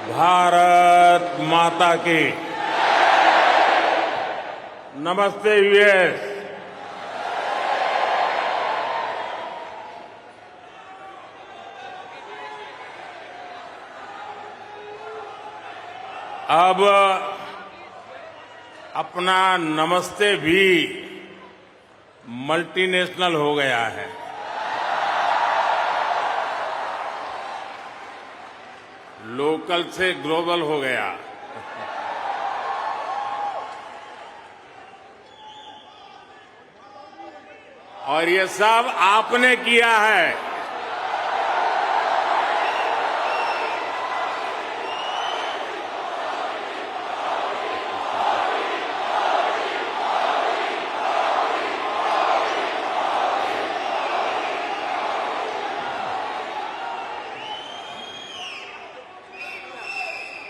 भारत माता की। नमस्ते यूएस। अब अपना नमस्ते भी मल्टीनेशनल हो गया है। लोकल से ग्लोबल हो गया। और ये सब आपने किया है।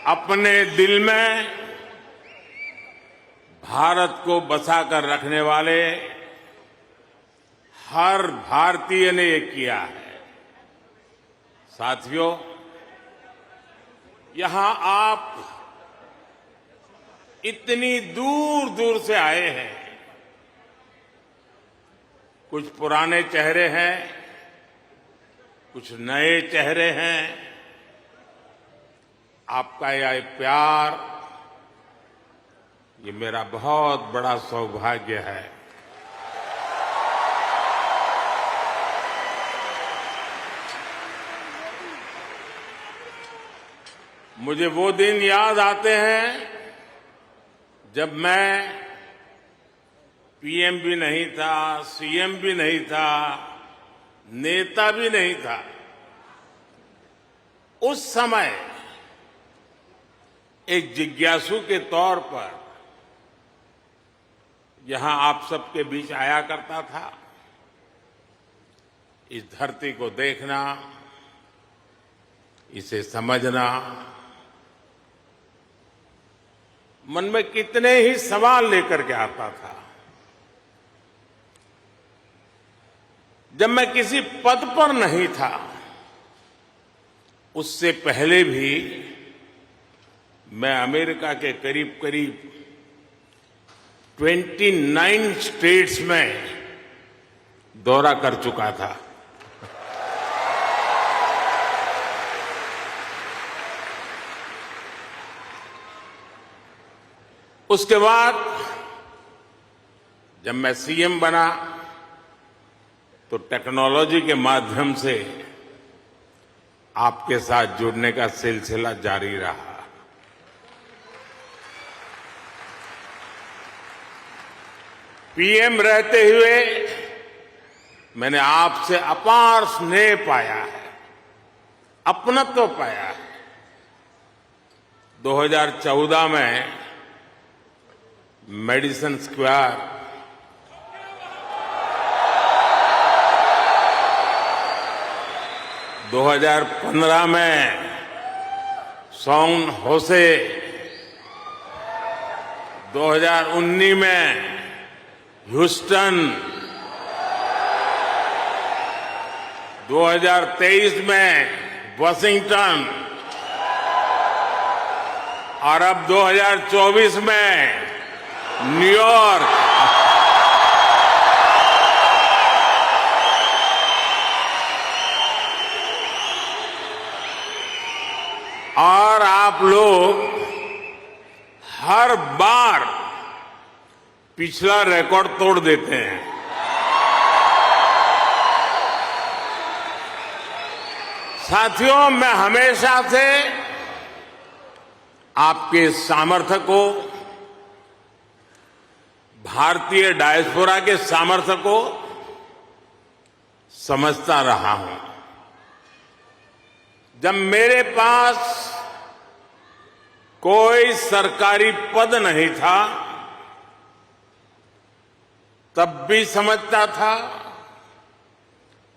अपने दिल में भारत को बसाकर रखने वाले हर भारतीय ने ये किया है। साथियों, यहां आप इतनी दूर दूर से आए हैं। कुछ पुराने चेहरे हैं, कुछ नए चेहरे हैं। आपका यह प्यार, ये मेरा बहुत बड़ा सौभाग्य है। मुझे वो दिन याद आते हैं जब मैं पीएम भी नहीं था, सीएम भी नहीं था, नेता भी नहीं था। उस समय एक जिज्ञासु के तौर पर यहां आप सबके बीच आया करता था। इस धरती को देखना, इसे समझना, मन में कितने ही सवाल लेकर के आता था। जब मैं किसी पद पर नहीं था, उससे पहले भी मैं अमेरिका के करीब करीब 29 स्टेट्स में दौरा कर चुका था। उसके बाद जब मैं सीएम बना तो टेक्नोलॉजी के माध्यम से आपके साथ जुड़ने का सिलसिला जारी रहा। पीएम रहते हुए मैंने आपसे अपार स्नेह पाया है, अपनत्व पाया है। 2014 में मेडिसन स्क्वायर, 2015 में सैन होसे, 2019 में ह्यूस्टन, 2023 में वाशिंगटन और अब 2024 में न्यूयॉर्क। और आप लोग हर बार पिछला रिकॉर्ड तोड़ देते हैं। साथियों, मैं हमेशा से आपके सामर्थ्य को, भारतीय डायस्पोरा के सामर्थ्य को समझता रहा हूं। जब मेरे पास कोई सरकारी पद नहीं था, तब भी समझता था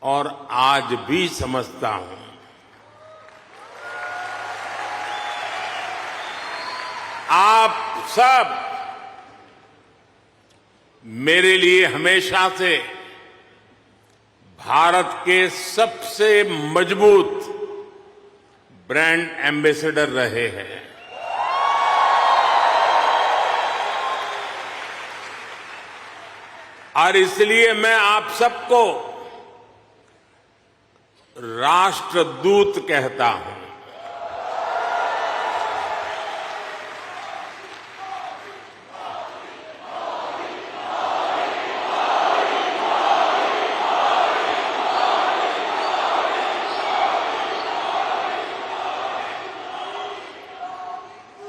और आज भी समझता हूं। आप सब मेरे लिए हमेशा से भारत के सबसे मजबूत ब्रांड एम्बेसडर रहे हैं। और इसलिए मैं आप सबको राष्ट्रदूत कहता हूं।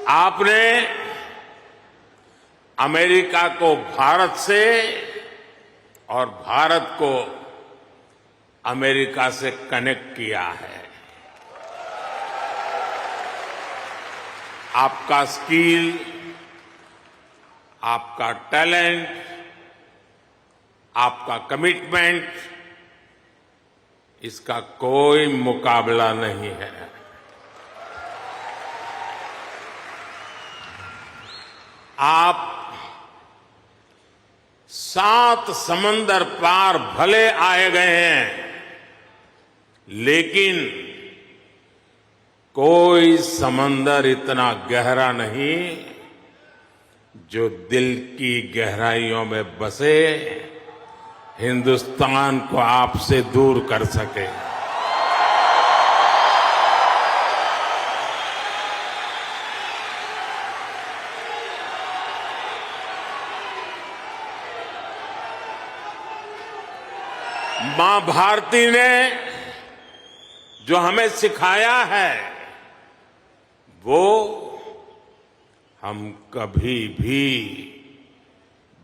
आपने अमेरिका को भारत से और भारत को अमेरिका से कनेक्ट किया है। आपका स्किल, आपका टैलेंट, आपका कमिटमेंट, इसका कोई मुकाबला नहीं है। आप 7 समंदर पार भले आए गए हैं, लेकिन कोई समंदर इतना गहरा नहीं जो दिल की गहराइयों में बसे हिंदुस्तान को आपसे दूर कर सके। मां भारती ने जो हमें सिखाया है वो हम कभी भी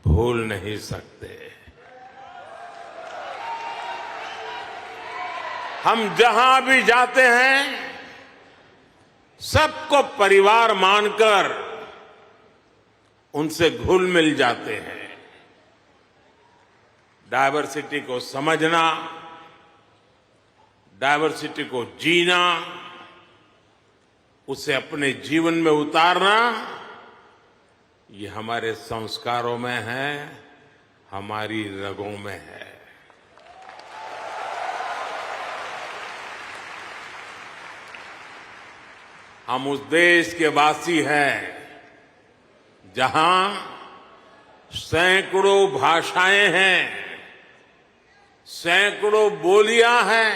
भूल नहीं सकते। हम जहां भी जाते हैं सबको परिवार मानकर उनसे घुल मिल जाते हैं। डायवर्सिटी को समझना, डायवर्सिटी को जीना, उसे अपने जीवन में उतारना, ये हमारे संस्कारों में है, हमारी रगों में है। हम उस देश के वासी हैं जहां सैकड़ों भाषाएं हैं, सैकड़ों बोलियां हैं,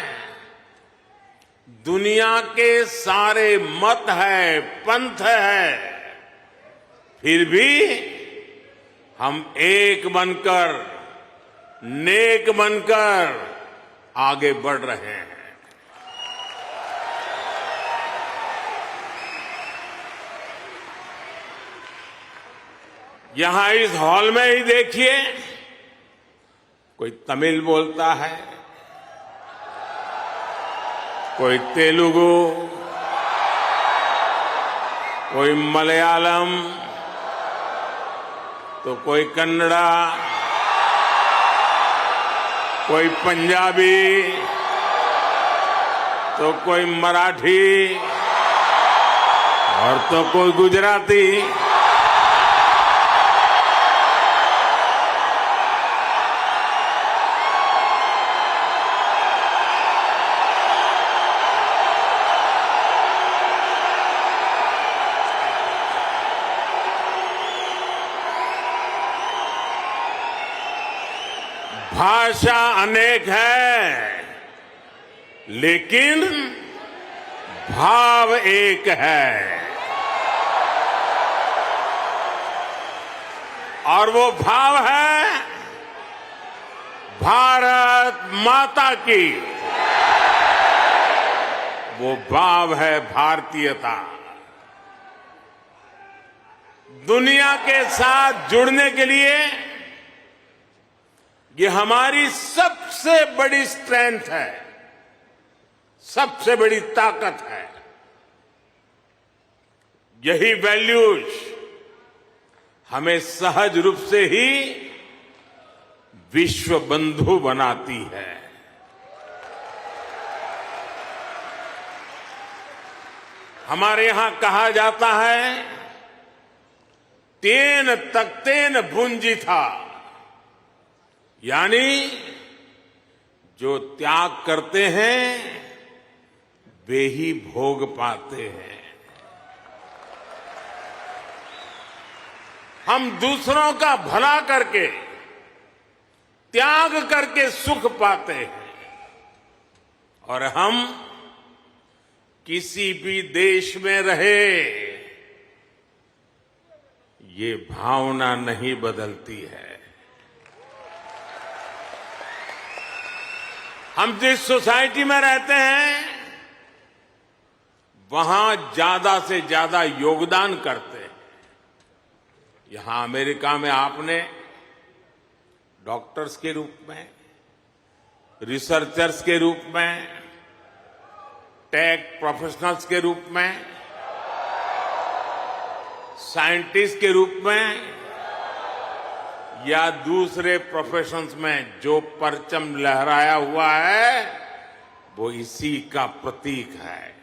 दुनिया के सारे मत है, पंथ है, फिर भी हम एक बनकर, नेक बनकर आगे बढ़ रहे हैं। यहां इस हॉल में ही देखिए, कोई तमिल बोलता है, कोई तेलुगु, कोई मलयालम, तो कोई कन्नड़ा, कोई पंजाबी, तो कोई मराठी और तो कोई गुजराती। भाषा अनेक है, लेकिन भाव एक है, और वो भाव है भारत माता की। वो भाव है भारतीयता। दुनिया के साथ जुड़ने के लिए ये हमारी सबसे बड़ी स्ट्रेंथ है, सबसे बड़ी ताकत है। यही वैल्यूज हमें सहज रूप से ही विश्व बंधु बनाती है। हमारे यहां कहा जाता है, तेन तख्तेन भुंजी था, यानी जो त्याग करते हैं वे ही भोग पाते हैं। हम दूसरों का भला करके, त्याग करके सुख पाते हैं और हम किसी भी देश में रहे, ये भावना नहीं बदलती है। हम जिस सोसाइटी में रहते हैं वहां ज्यादा से ज्यादा योगदान करते हैं। यहां अमेरिका में आपने डॉक्टर्स के रूप में, रिसर्चर्स के रूप में, टेक प्रोफेशनल्स के रूप में, साइंटिस्ट के रूप में या दूसरे प्रोफेशंस में जो परचम लहराया हुआ है वो इसी का प्रतीक है।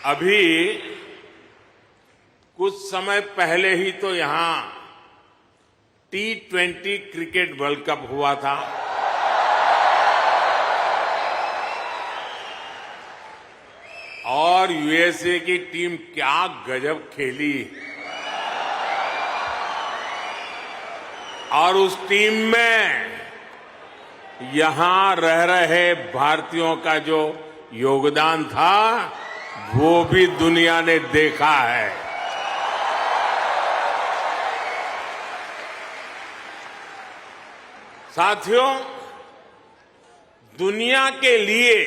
अभी कुछ समय पहले ही तो यहां T20 क्रिकेट वर्ल्ड कप हुआ था। और यूएसए की टीम क्या गजब खेली और उस टीम में यहां रह रहे भारतीयों का जो योगदान था वो भी दुनिया ने देखा है। साथियों, दुनिया के लिए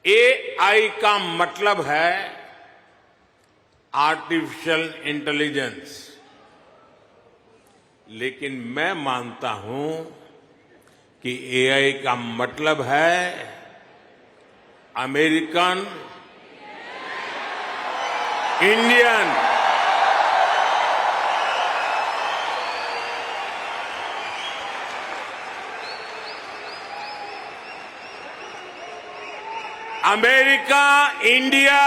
एआई का मतलब है आर्टिफिशियल इंटेलिजेंस, लेकिन मैं मानता हूं कि एआई का मतलब है अमेरिकन इंडियन अमेरिका इंडिया,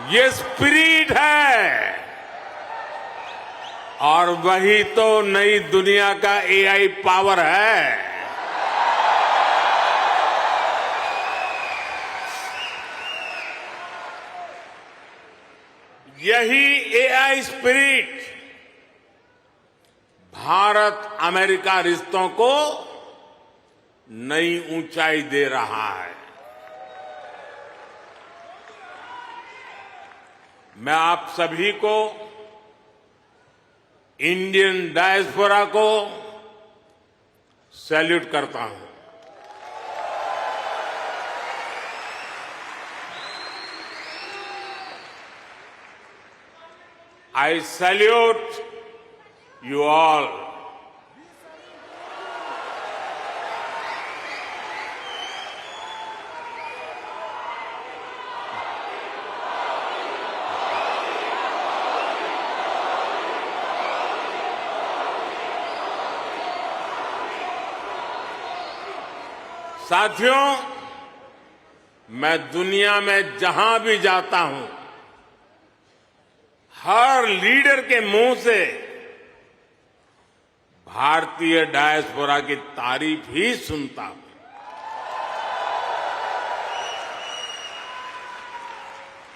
ये स्पिरिट है और वही तो नई दुनिया का एआई पावर है। यही एआई स्पिरिट भारत अमेरिका रिश्तों को नई ऊंचाई दे रहा है। मैं आप सभी को, इंडियन डायस्पोरा को सैल्यूट करता हूं। I salute you all. साथियों, मैं दुनिया में जहां भी जाता हूं, हर लीडर के मुंह से भारतीय डायस्पोरा की तारीफ ही सुनता हूं।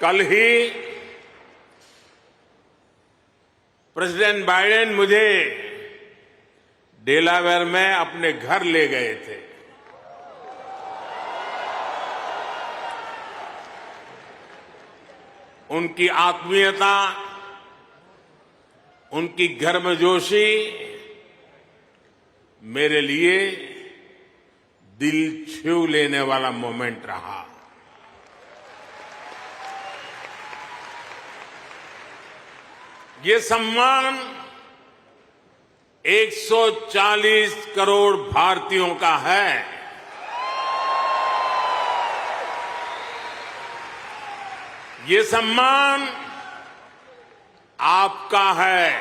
कल ही प्रेसिडेंट बाइडेन मुझे डेलावेयर में अपने घर ले गए थे। उनकी आत्मीयता, उनकी गर्मजोशी मेरे लिए दिल छू लेने वाला मोमेंट रहा। ये सम्मान 140 करोड़ भारतीयों का है। ये सम्मान आपका है,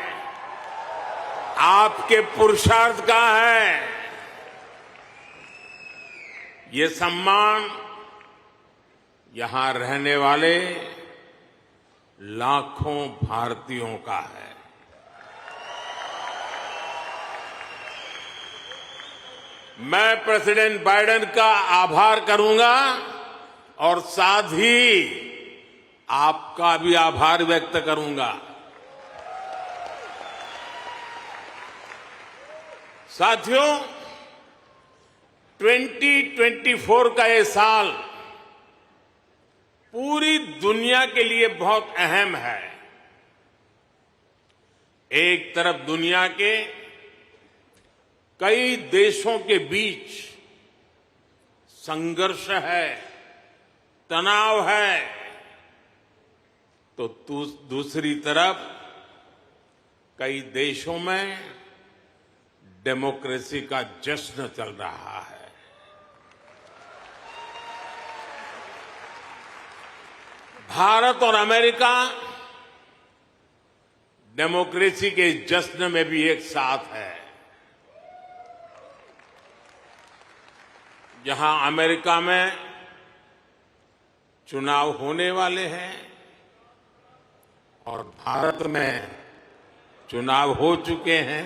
आपके पुरुषार्थ का है। ये सम्मान यहां रहने वाले लाखों भारतीयों का है। मैं प्रेसिडेंट बाइडेन का आभार करूंगा और साथ ही आपका भी आभार व्यक्त करूंगा। साथियों, 2024 का ये साल पूरी दुनिया के लिए बहुत अहम है। एक तरफ दुनिया के कई देशों के बीच संघर्ष है, तनाव है, तो दूसरी तरफ कई देशों में डेमोक्रेसी का जश्न चल रहा है। भारत और अमेरिका डेमोक्रेसी के जश्न में भी एक साथ है। जहां अमेरिका में चुनाव होने वाले हैं और भारत में चुनाव हो चुके हैं,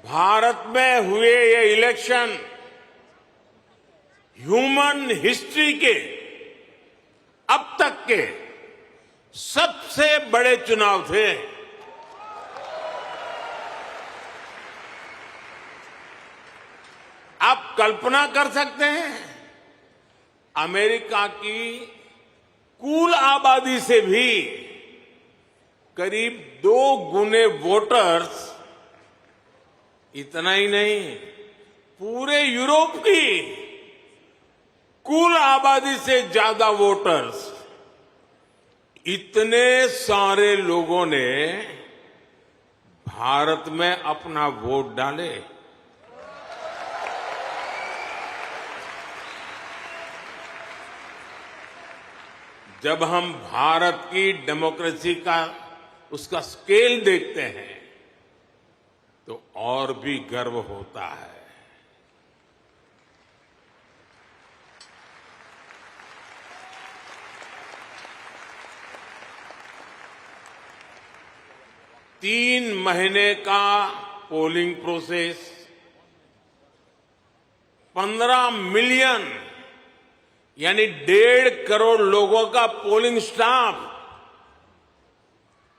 भारत में हुए ये इलेक्शन ह्यूमन हिस्ट्री के अब तक के सबसे बड़े चुनाव थे। आप कल्पना कर सकते हैं, अमेरिका की कुल आबादी से भी करीब 2 गुने वोटर्स, इतना ही नहीं, पूरे यूरोप की कुल आबादी से ज्यादा वोटर्स, इतने सारे लोगों ने भारत में अपना वोट डाले। जब हम भारत की डेमोक्रेसी का उसका स्केल देखते हैं तो और भी गर्व होता है। तीन महीने का पोलिंग प्रोसेस, 15 मिलियन यानी 1.5 करोड़ लोगों का पोलिंग स्टाफ,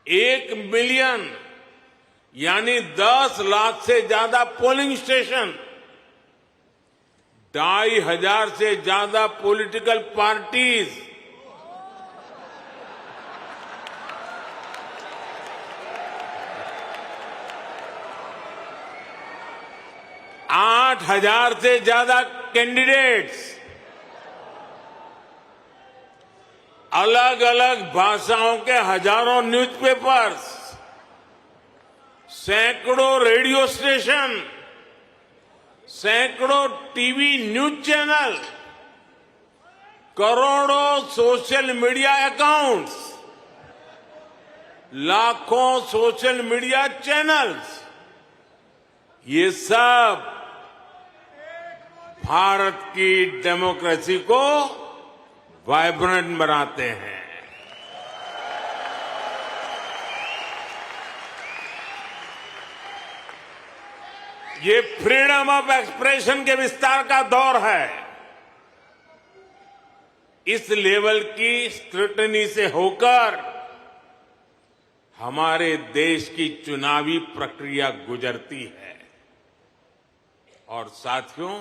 1 मिलियन यानी 10 लाख से ज्यादा पोलिंग स्टेशन, 2,500 से ज्यादा पॉलिटिकल पार्टीज, 8,000 से ज्यादा कैंडिडेट्स, अलग अलग भाषाओं के हजारों न्यूज़पेपर्स, सैकड़ों रेडियो स्टेशन, सैकड़ों टीवी न्यूज चैनल, करोड़ों सोशल मीडिया अकाउंट्स, लाखों सोशल मीडिया चैनल्स, ये सब भारत की डेमोक्रेसी को वाइब्रेंट बनाते हैं। ये फ्रीडम ऑफ एक्सप्रेशन के विस्तार का दौर है। इस लेवल की स्क्रूटनी से होकर हमारे देश की चुनावी प्रक्रिया गुजरती है। और साथियों,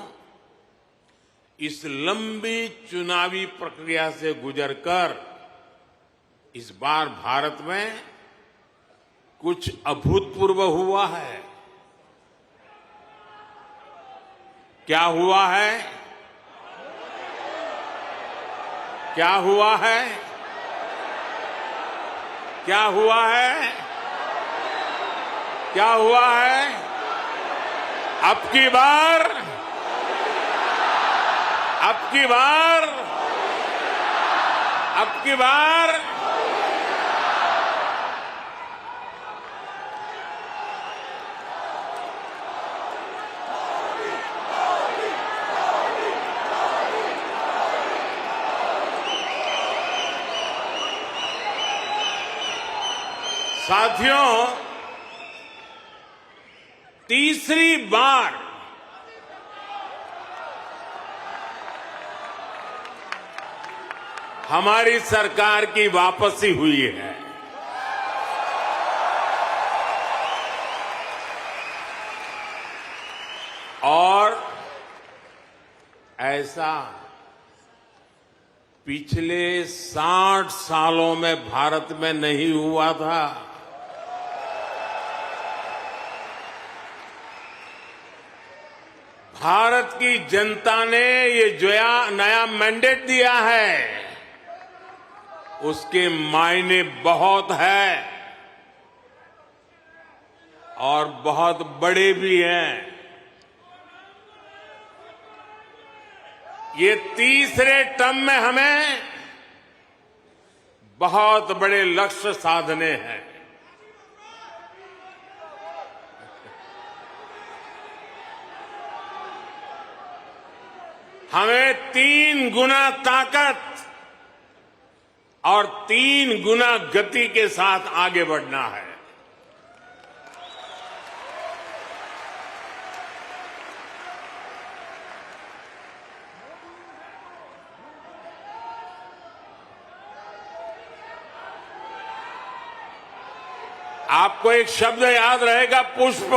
इस लंबी चुनावी प्रक्रिया से गुजरकर इस बार भारत में कुछ अभूतपूर्व हुआ है। क्या हुआ है? क्या हुआ है? क्या हुआ है? क्या हुआ है? अब की बार साथियों, तीसरी बार हमारी सरकार की वापसी हुई है। और ऐसा पिछले 60 सालों में भारत में नहीं हुआ था। भारत की जनता ने ये जो नया मैंडेट दिया है, उसके मायने बहुत है और बहुत बड़े भी हैं। ये तीसरे टर्म में हमें बहुत बड़े लक्ष्य साधने हैं। हमें 3 गुना ताकत और 3 गुना गति के साथ आगे बढ़ना है। आपको एक शब्द याद रहेगा, पुष्प।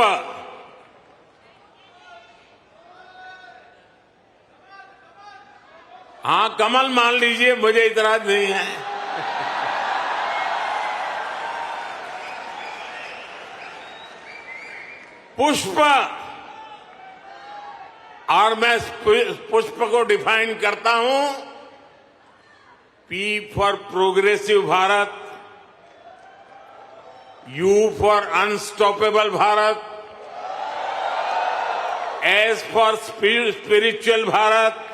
हां, कमल मान लीजिए, मुझे इतराज नहीं है। पुष्प। और मैं पुष्प को डिफाइन करता हूं, P for progressive Bharat, you for unstoppable Bharat, S for spiritual Bharat,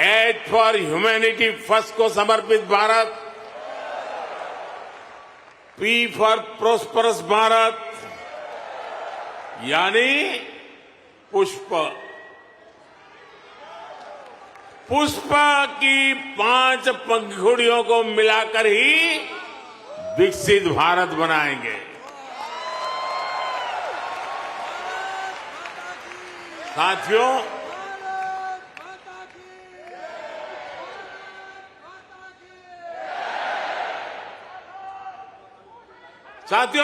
H for humanity first को समर्पित Bharat, P for prosperous Bharat, यानी पुष्प। पुष्प की 5 पंखुड़ियों को मिलाकर ही विकसित भारत बनाएंगे। साथियों,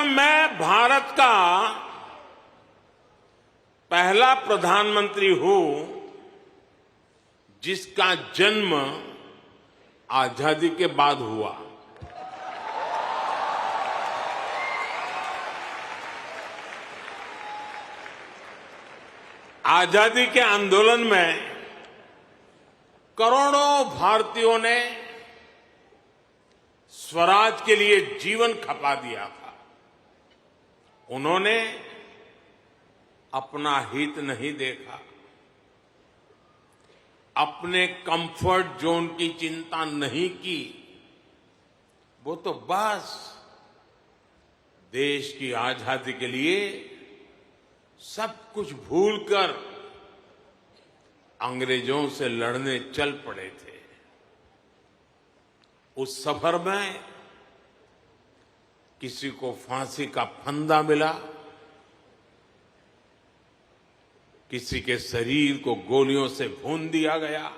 मैं भारत का पहला प्रधानमंत्री हूं जिसका जन्म आजादी के बाद हुआ। आजादी के आंदोलन में करोड़ों भारतीयों ने स्वराज के लिए जीवन खपा दिया था। उन्होंने अपना हित नहीं देखा, अपने कंफर्ट जोन की चिंता नहीं की। वो तो बस देश की आजादी के लिए सब कुछ भूलकर अंग्रेजों से लड़ने चल पड़े थे। उस सफर में किसी को फांसी का फंदा मिला, किसी के शरीर को गोलियों से भून दिया गया,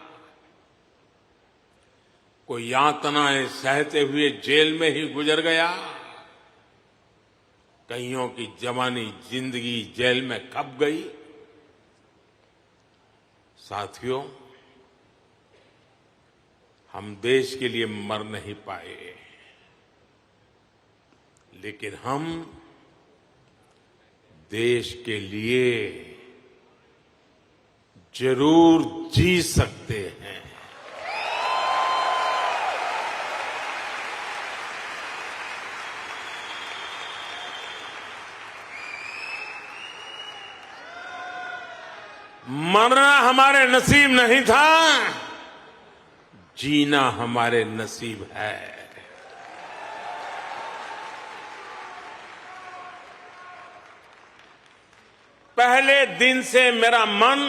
कोई यातनाएं सहते हुए जेल में ही गुजर गया, कईयों की जवानी जिंदगी जेल में खप गई। साथियों, हम देश के लिए मर नहीं पाए, लेकिन हम देश के लिए जरूर जी सकते हैं। मरना हमारे नसीब नहीं था, जीना हमारे नसीब है। पहले दिन से मेरा मन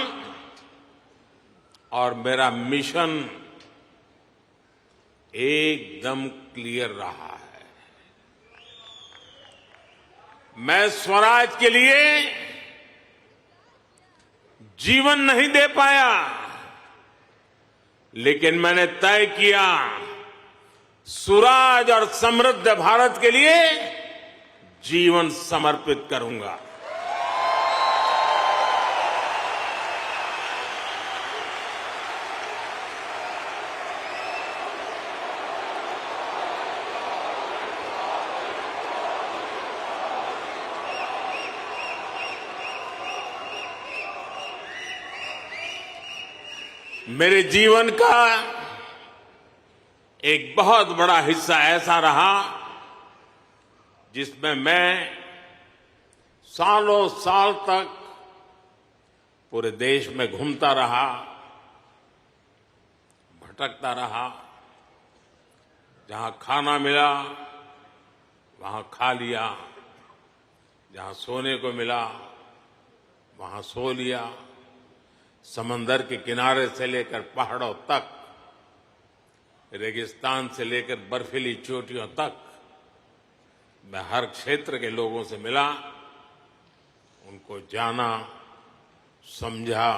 और मेरा मिशन एकदम क्लियर रहा है। मैं स्वराज के लिए जीवन नहीं दे पाया, लेकिन मैंने तय किया सुराज और समृद्ध भारत के लिए जीवन समर्पित करूंगा। मेरे जीवन का एक बहुत बड़ा हिस्सा ऐसा रहा जिसमें मैं सालों साल तक पूरे देश में घूमता रहा, भटकता रहा। जहां खाना मिला वहां खा लिया, जहां सोने को मिला वहां सो लिया। समंदर के किनारे से लेकर पहाड़ों तक, रेगिस्तान से लेकर बर्फीली चोटियों तक मैं हर क्षेत्र के लोगों से मिला, उनको जाना, समझा।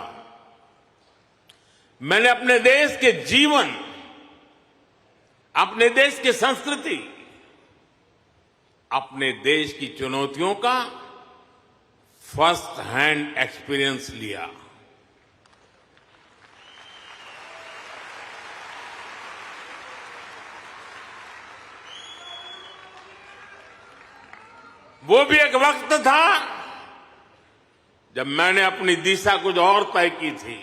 मैंने अपने देश के जीवन, अपने देश की संस्कृति, अपने देश की चुनौतियों का फर्स्ट हैंड एक्सपीरियंस लिया। वो भी एक वक्त था जब मैंने अपनी दिशा कुछ और तय की थी,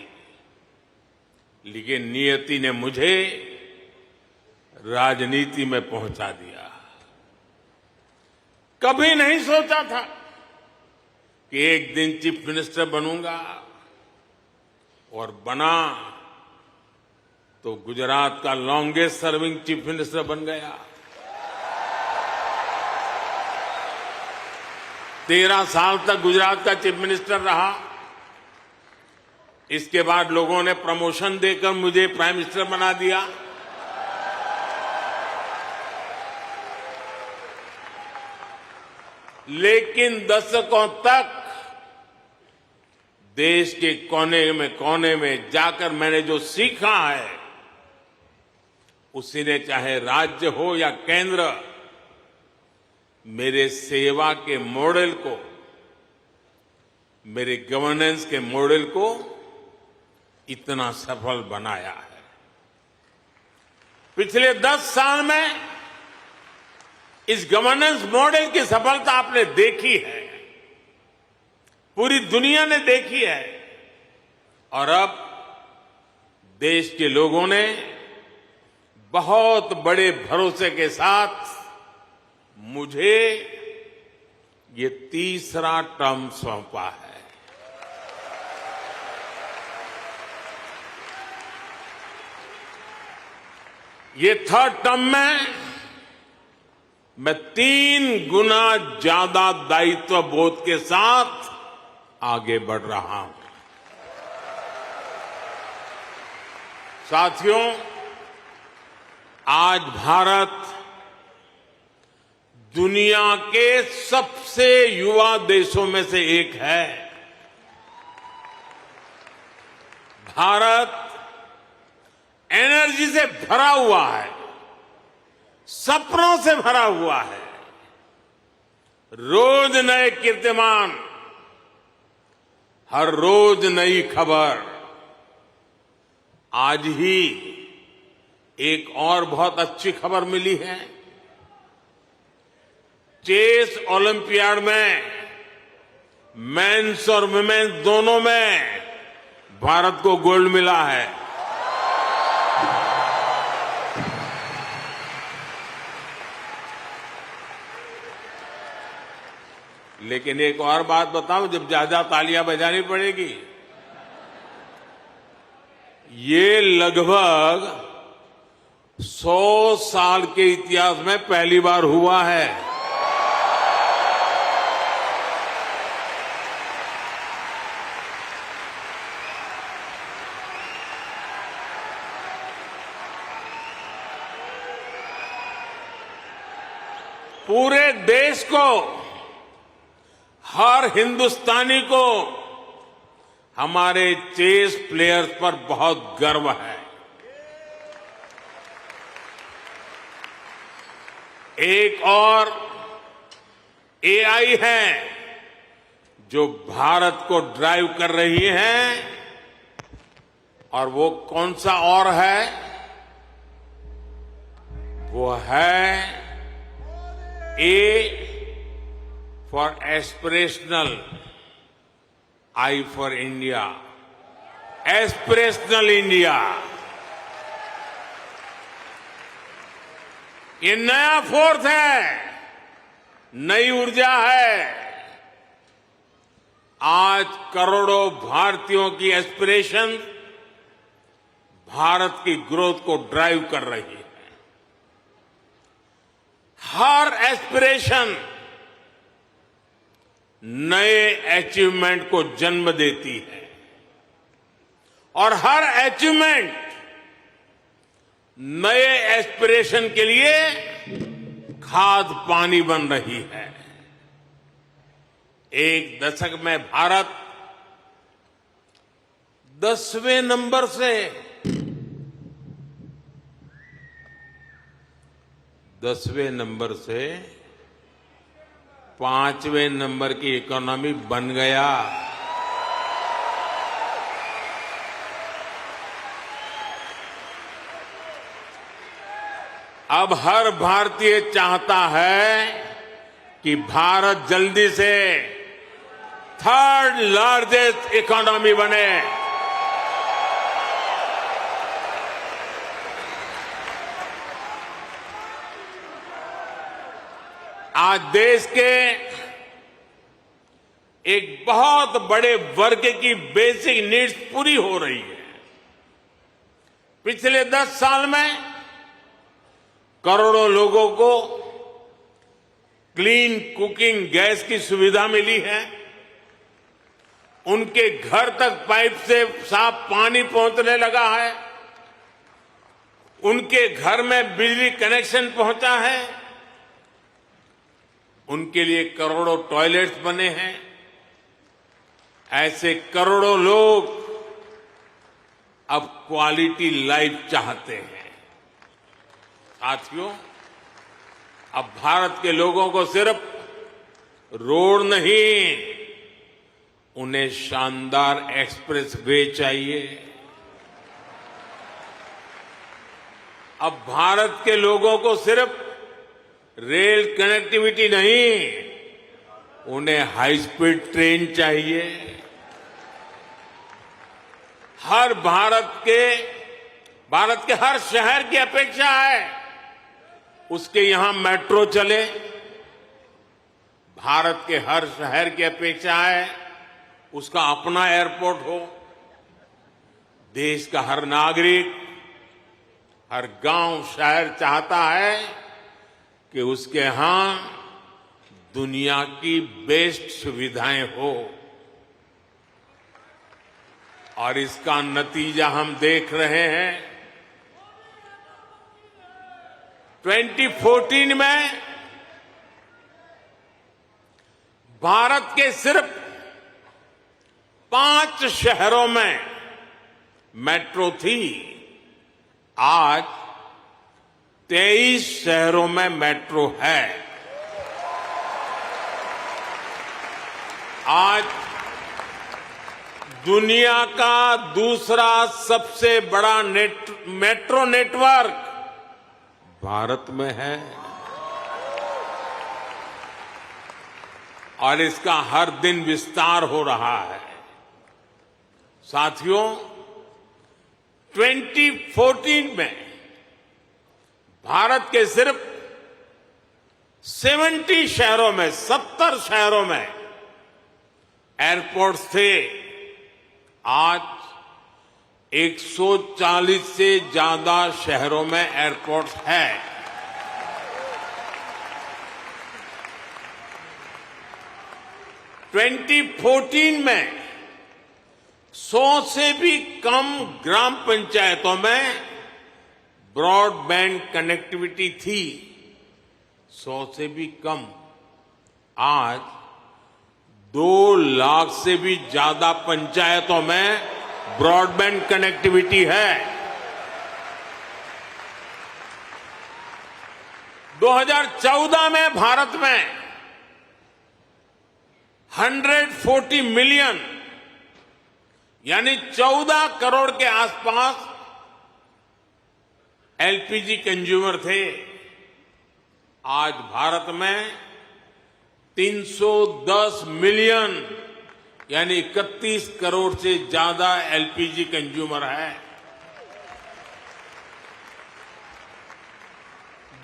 लेकिन नियति ने मुझे राजनीति में पहुंचा दिया। कभी नहीं सोचा था कि एक दिन चीफ मिनिस्टर बनूंगा, और बना तो गुजरात का लॉन्गेस्ट सर्विंग चीफ मिनिस्टर बन गया। 13 साल तक गुजरात का चीफ मिनिस्टर रहा। इसके बाद लोगों ने प्रमोशन देकर मुझे प्राइम मिनिस्टर बना दिया। लेकिन दशकों तक देश के कोने में जाकर मैंने जो सीखा है, उसी ने चाहे राज्य हो या केंद्र, मेरे सेवा के मॉडल को, मेरे गवर्नेंस के मॉडल को इतना सफल बनाया है। पिछले 10 साल में इस गवर्नेंस मॉडल की सफलता आपने देखी है, पूरी दुनिया ने देखी है, और अब देश के लोगों ने बहुत बड़े भरोसे के साथ मुझे ये तीसरा टर्म सौंपा है। ये थर्ड टर्म में मैं 3 गुना ज्यादा दायित्व बोध के साथ आगे बढ़ रहा हूं। साथियों, आज भारत दुनिया के सबसे युवा देशों में से एक है। भारत एनर्जी से भरा हुआ है, सपनों से भरा हुआ है। रोज नए कीर्तिमान, हर रोज नई खबर। आज ही एक और बहुत अच्छी खबर मिली है। चेस ओलंपियाड में मेंस और वुमेन्स दोनों में भारत को गोल्ड मिला है। लेकिन एक और बात बताऊं, जब ज्यादा तालियां बजानी पड़ेगी। ये लगभग 100 साल के इतिहास में पहली बार हुआ है। पूरे देश को हर हिंदुस्तानी को हमारे चेस प्लेयर्स पर बहुत गर्व है। एक और एआई है जो भारत को ड्राइव कर रही है, और वो कौन सा और है? वो है A for aspirational, I for India, aspirational India. ये नया फोर्स है, नई ऊर्जा है। आज करोड़ों भारतीयों की एस्पिरेशन भारत की ग्रोथ को ड्राइव कर रही है। हर एस्पिरेशन नए अचीवमेंट को जन्म देती है, और हर अचीवमेंट नए एस्पिरेशन के लिए खाद पानी बन रही है। एक दशक में भारत 10वें नंबर से 5वें नंबर की इकोनॉमी बन गया। अब हर भारतीय चाहता है कि भारत जल्दी से 3rd लार्जेस्ट इकोनॉमी बने। आज देश के एक बहुत बड़े वर्ग की बेसिक नीड्स पूरी हो रही है। पिछले 10 साल में करोड़ों लोगों को क्लीन कुकिंग गैस की सुविधा मिली है। उनके घर तक पाइप से साफ पानी पहुंचने लगा है। उनके घर में बिजली कनेक्शन पहुंचा है। उनके लिए करोड़ों टॉयलेट्स बने हैं। ऐसे करोड़ों लोग अब क्वालिटी लाइफ चाहते हैं। साथियों, अब भारत के लोगों को सिर्फ रोड नहीं, उन्हें शानदार एक्सप्रेस वे चाहिए। अब भारत के लोगों को सिर्फ रेल कनेक्टिविटी नहीं, उन्हें हाई स्पीड ट्रेन चाहिए। भारत के हर शहर की अपेक्षा है उसके यहां मेट्रो चले। भारत के हर शहर की अपेक्षा है उसका अपना एयरपोर्ट हो। देश का हर नागरिक, हर गांव शहर चाहता है कि उसके यहां दुनिया की बेस्ट सुविधाएं हो, और इसका नतीजा हम देख रहे हैं। 2014 में भारत के सिर्फ 5 शहरों में मेट्रो थी। आज 23 शहरों में मेट्रो है। आज दुनिया का दूसरा सबसे बड़ा मेट्रो नेटवर्क भारत में है, और इसका हर दिन विस्तार हो रहा है। साथियों, 2014 में भारत के सिर्फ 70 शहरों में 70 शहरों में एयरपोर्ट्स थे। आज 140 से ज्यादा शहरों में एयरपोर्ट्स है। ट्वेंटी 2014 में 100 से भी कम ग्राम पंचायतों में ब्रॉडबैंड कनेक्टिविटी थी। 100 से भी कम। आज 2 लाख से भी ज्यादा पंचायतों में ब्रॉडबैंड कनेक्टिविटी है। 2014 में भारत में 140 मिलियन यानी 14 करोड़ के आसपास एलपीजी कंज्यूमर थे। आज भारत में 310 मिलियन यानी 31 करोड़ से ज्यादा एलपीजी कंज्यूमर है।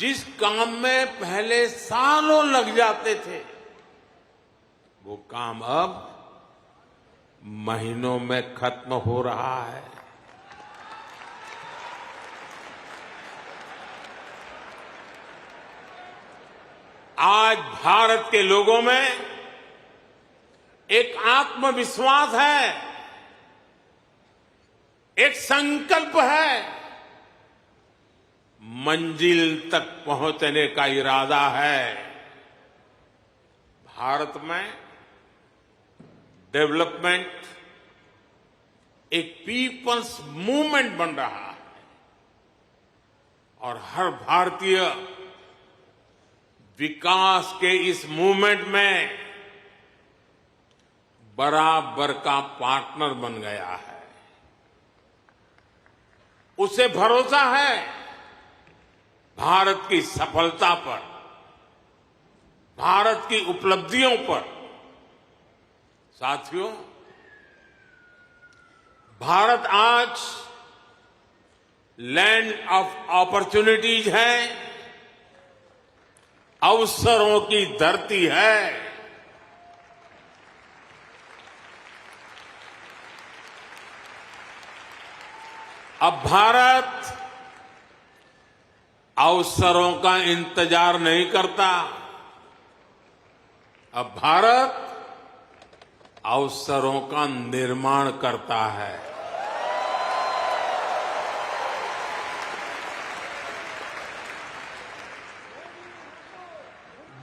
जिस काम में पहले सालों लग जाते थे, वो काम अब महीनों में खत्म हो रहा है। आज भारत के लोगों में एक आत्मविश्वास है, एक संकल्प है, मंजिल तक पहुंचने का इरादा है। भारत में डेवलपमेंट एक पीपल्स मूवमेंट बन रहा है और हर भारतीय विकास के इस मूवमेंट में बराबर का पार्टनर बन गया है। उसे भरोसा है भारत की सफलता पर, भारत की उपलब्धियों पर। साथियों, भारत आज लैंड ऑफ अपॉर्चुनिटीज है, अवसरों की धरती है। अब भारत अवसरों का इंतजार नहीं करता, अब भारत अवसरों का निर्माण करता है।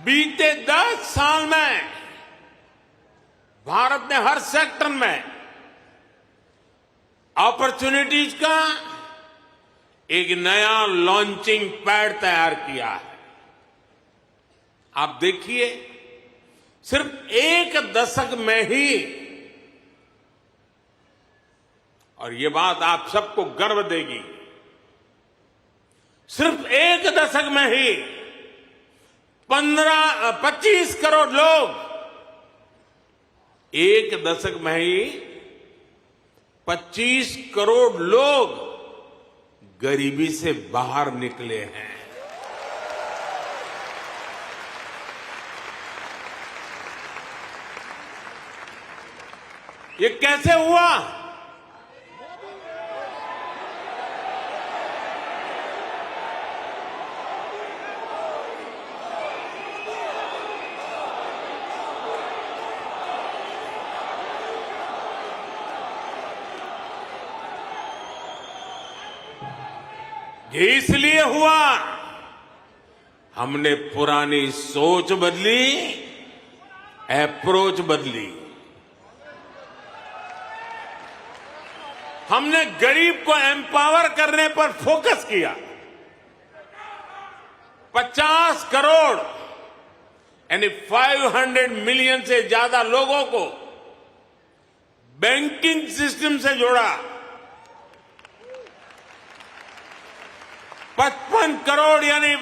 बीते 10 साल में भारत ने हर सेक्टर में अपॉर्चुनिटीज का एक नया लॉन्चिंग पैड तैयार किया है। आप देखिए, सिर्फ 1 दशक में ही, और ये बात आप सबको गर्व देगी, सिर्फ 1 दशक में ही 25 करोड़ लोग, 1 दशक में ही 25 करोड़ लोग गरीबी से बाहर निकले हैं। ये कैसे हुआ? ये इसलिए हुआ, हमने पुरानी सोच बदली, अप्रोच बदली। हमने गरीब को एम्पावर करने पर फोकस किया। 50 करोड़ यानी 500 मिलियन से ज्यादा लोगों को बैंकिंग सिस्टम से जोड़ा। 55 करोड़ यानी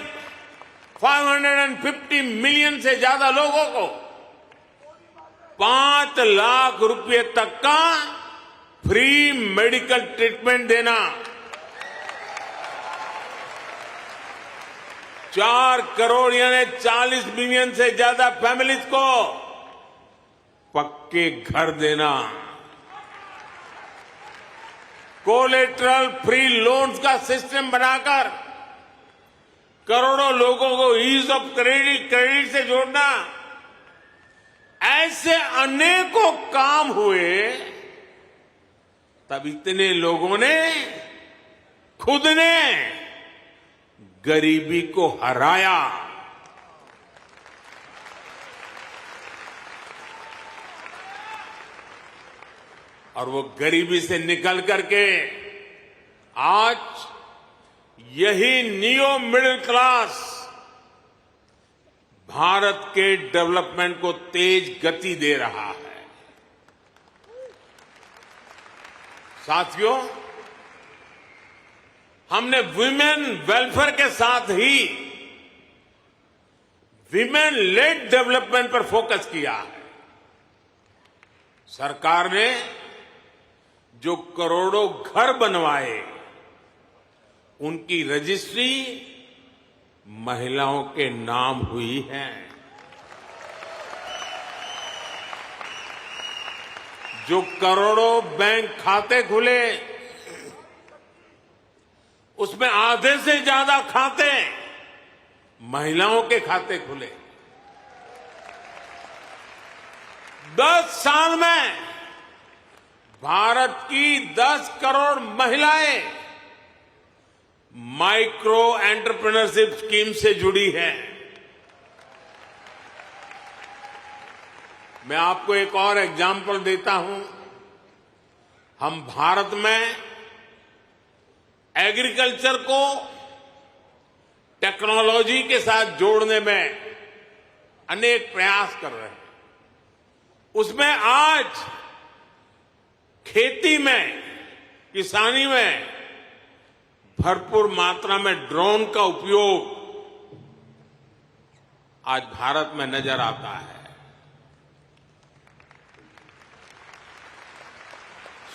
550 मिलियन से ज्यादा लोगों को 5 लाख रुपए तक का फ्री मेडिकल ट्रीटमेंट देना। 4 करोड़ यानी 40 मिलियन से ज्यादा फैमिलीज को पक्के घर देना। कोलेटरल फ्री लोन्स का सिस्टम बनाकर करोड़ों लोगों को ईज ऑफ क्रेडिट से जोड़ना। ऐसे अनेकों काम हुए, तब इतने लोगों ने खुद ने गरीबी को हराया। और वो गरीबी से निकल करके आज यही नियो मिडिल क्लास भारत के डेवलपमेंट को तेज गति दे रहा है। साथियों, हमने विमेन वेलफेयर के साथ ही विमेन लेड डेवलपमेंट पर फोकस किया है। सरकार ने जो करोड़ों घर बनवाए, उनकी रजिस्ट्री महिलाओं के नाम हुई है। जो करोड़ों बैंक खाते खुले, उसमें आधे से ज्यादा खाते महिलाओं के खाते खुले। 10 साल में भारत की 10 करोड़ महिलाएं माइक्रो एंटरप्रेन्योरशिप स्कीम से जुड़ी हैं। मैं आपको एक और एग्जाम्पल देता हूं। हम भारत में एग्रीकल्चर को टेक्नोलॉजी के साथ जोड़ने में अनेक प्रयास कर रहे हैं। उसमें आज खेती में, किसानी में भरपूर मात्रा में ड्रोन का उपयोग आज भारत में नजर आता है।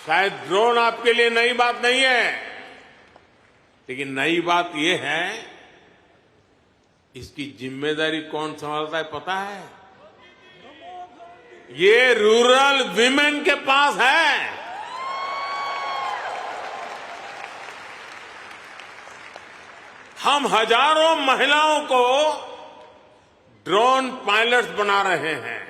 शायद ड्रोन आपके लिए नई बात नहीं है, लेकिन नई बात यह है, इसकी जिम्मेदारी कौन संभालता है पता है? ये रूरल विमेन के पास है। हम हजारों महिलाओं को ड्रोन पायलट्स बना रहे हैं।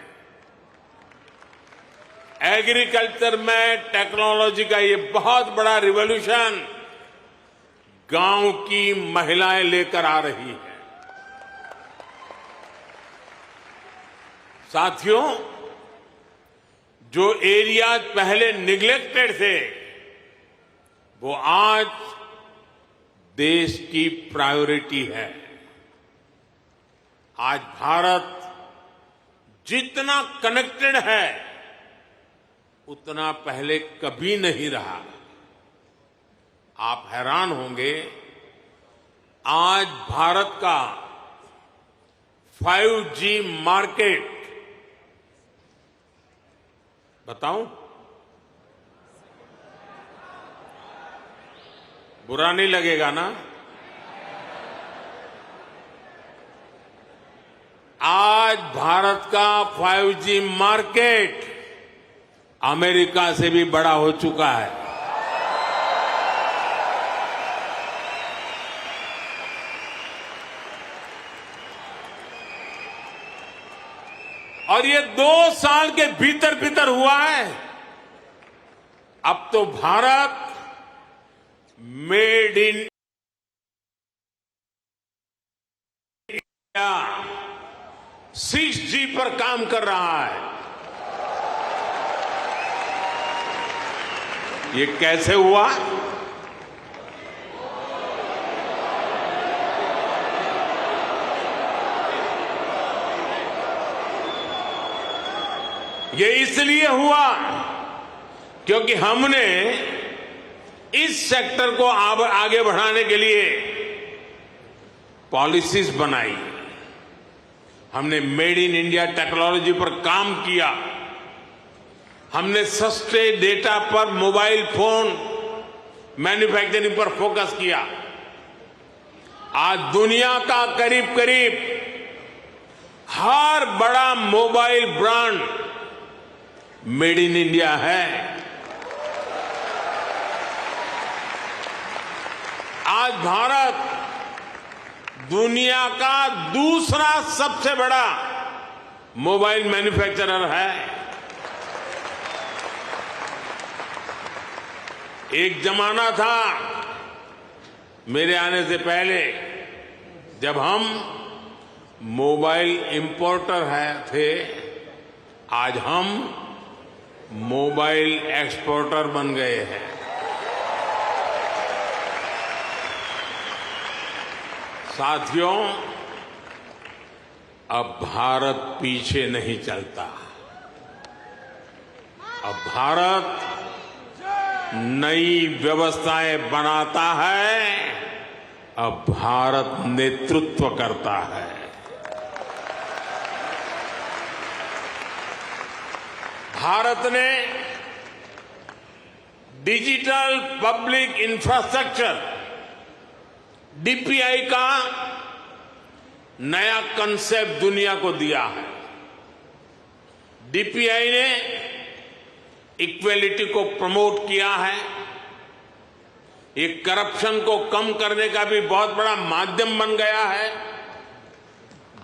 एग्रीकल्चर में टेक्नोलॉजी का ये बहुत बड़ा रिवॉल्यूशन गांव की महिलाएं लेकर आ रही है। साथियों, जो एरियाज पहले निग्लेक्टेड थे, वो आज देश की प्रायोरिटी है। आज भारत जितना कनेक्टेड है, उतना पहले कभी नहीं रहा। आप हैरान होंगे, आज भारत का 5G मार्केट, बताऊं? बुरा नहीं लगेगा ना? आज भारत का 5G मार्केट अमेरिका से भी बड़ा हो चुका है। और ये 2 साल के भीतर भीतर हुआ है। अब तो Bharat made in India 6G पर काम कर रहा है। ये कैसे हुआ? ये इसलिए हुआ क्योंकि हमने इस सेक्टर को आगे बढ़ाने के लिए पॉलिसीज बनाई। हमने मेड इन इंडिया टेक्नोलॉजी पर काम किया। हमने सस्ते डेटा पर मोबाइल फोन मैन्युफैक्चरिंग पर फोकस किया। आज दुनिया का करीब करीब हर बड़ा mobile brand made in India है। आज भारत दुनिया का दूसरा सबसे बड़ा मोबाइल मैन्युफैक्चरर है। एक जमाना था मेरे आने से पहले, जब हम मोबाइल इंपोर्टर थे। आज हम मोबाइल एक्सपोर्टर बन गए हैं। साथियों, अब भारत पीछे नहीं चलता। अब भारत नई व्यवस्थाएं बनाता है। अब भारत नेतृत्व करता है। भारत ने डिजिटल पब्लिक इंफ्रास्ट्रक्चर डीपीआई का नया कंसेप्ट दुनिया को दिया है। डीपीआई ने इक्वेलिटी को प्रमोट किया है। ये करप्शन को कम करने का भी बहुत बड़ा माध्यम बन गया है।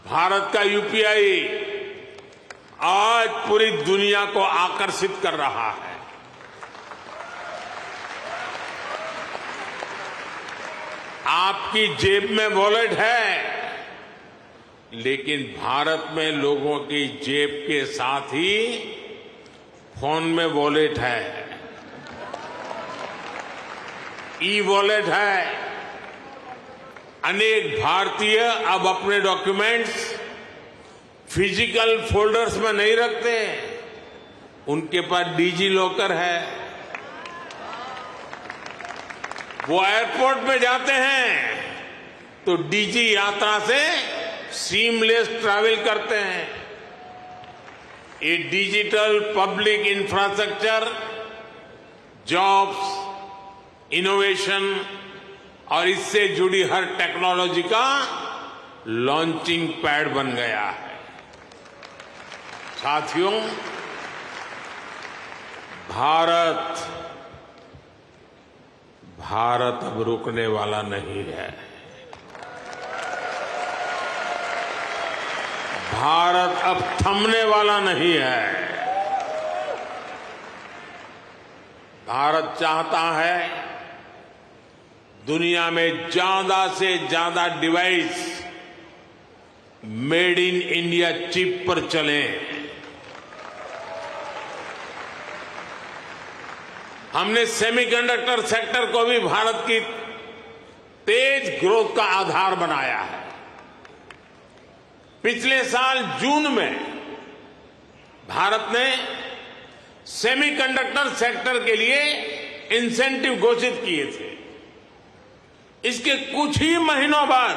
भारत का यूपीआई आज पूरी दुनिया को आकर्षित कर रहा है। आपकी जेब में वॉलेट है, लेकिन भारत में लोगों की जेब के साथ ही फोन में वॉलेट है, ई वॉलेट है। अनेक भारतीय अब अपने डॉक्यूमेंट्स फिजिकल फोल्डर्स में नहीं रखते, उनके पास डिजी लॉकर है। वो एयरपोर्ट पे जाते हैं तो डिजी यात्रा से सीमलेस ट्रैवल करते हैं। ये digital public infrastructure jobs, innovation और इससे जुड़ी हर टेक्नोलॉजी का लॉन्चिंग पैड बन गया है। साथियों, भारत अब रुकने वाला नहीं है। भारत अब थमने वाला नहीं है। भारत चाहता है दुनिया में ज्यादा से ज्यादा device made in India chip पर चलें। हमने सेमीकंडक्टर सेक्टर को भी भारत की तेज ग्रोथ का आधार बनाया है। पिछले साल जून में भारत ने सेमीकंडक्टर सेक्टर के लिए इंसेंटिव घोषित किए थे। इसके कुछ ही महीनों बाद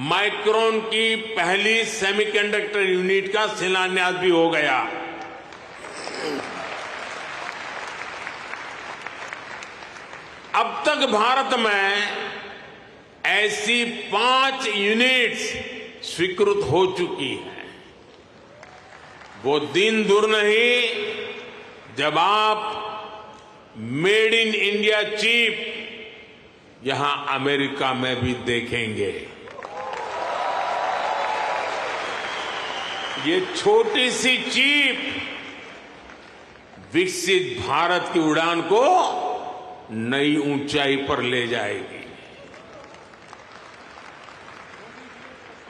माइक्रोन की पहली सेमीकंडक्टर यूनिट का शिलान्यास भी हो गया। अब तक भारत में ऐसी 5 यूनिट्स स्वीकृत हो चुकी हैं। वो दिन दूर नहीं जब आप मेड इन इंडिया चिप यहां अमेरिका में भी देखेंगे। ये छोटी सी चिप विकसित भारत की उड़ान को नई ऊंचाई पर ले जाएगी।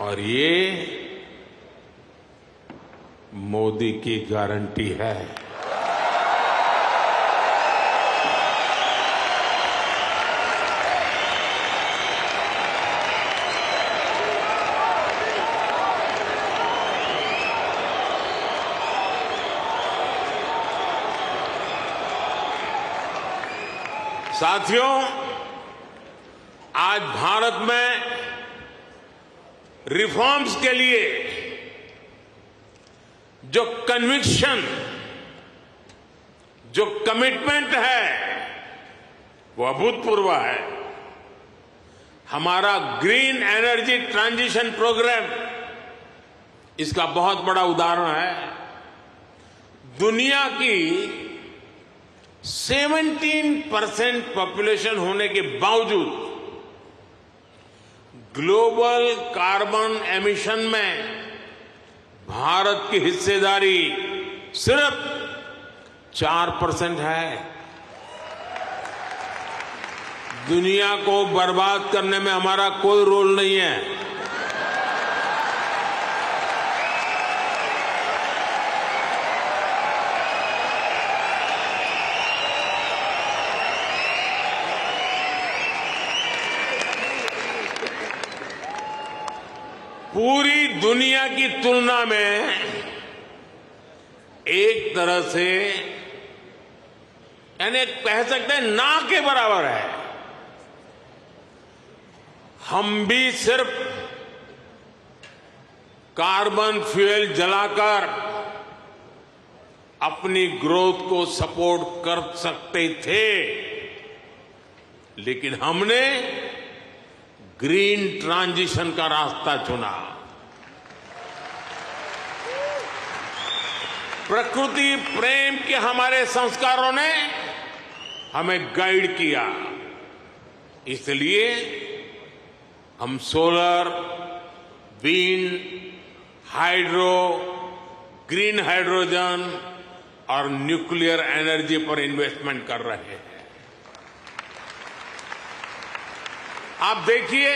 और ये मोदी की गारंटी है। साथियों, आज भारत में रिफॉर्म्स के लिए जो कन्विक्शन, जो कमिटमेंट है, वो अभूतपूर्व है। हमारा ग्रीन एनर्जी ट्रांजिशन प्रोग्राम इसका बहुत बड़ा उदाहरण है। दुनिया की 17% पॉपुलेशन होने के बावजूद ग्लोबल कार्बन एमिशन में भारत की हिस्सेदारी सिर्फ 4% है। दुनिया को बर्बाद करने में हमारा कोई रोल नहीं है। पूरी दुनिया की तुलना में एक तरह से यानी कह सकते हैं ना के बराबर है। हम भी सिर्फ कार्बन फ्यूल जलाकर अपनी ग्रोथ को सपोर्ट कर सकते थे, लेकिन हमने ग्रीन ट्रांजिशन का रास्ता चुना। प्रकृति प्रेम के हमारे संस्कारों ने हमें गाइड किया, इसलिए हम solar, wind, hydro, green hydrogen और न्यूक्लियर एनर्जी पर इन्वेस्टमेंट कर रहे हैं। आप देखिए,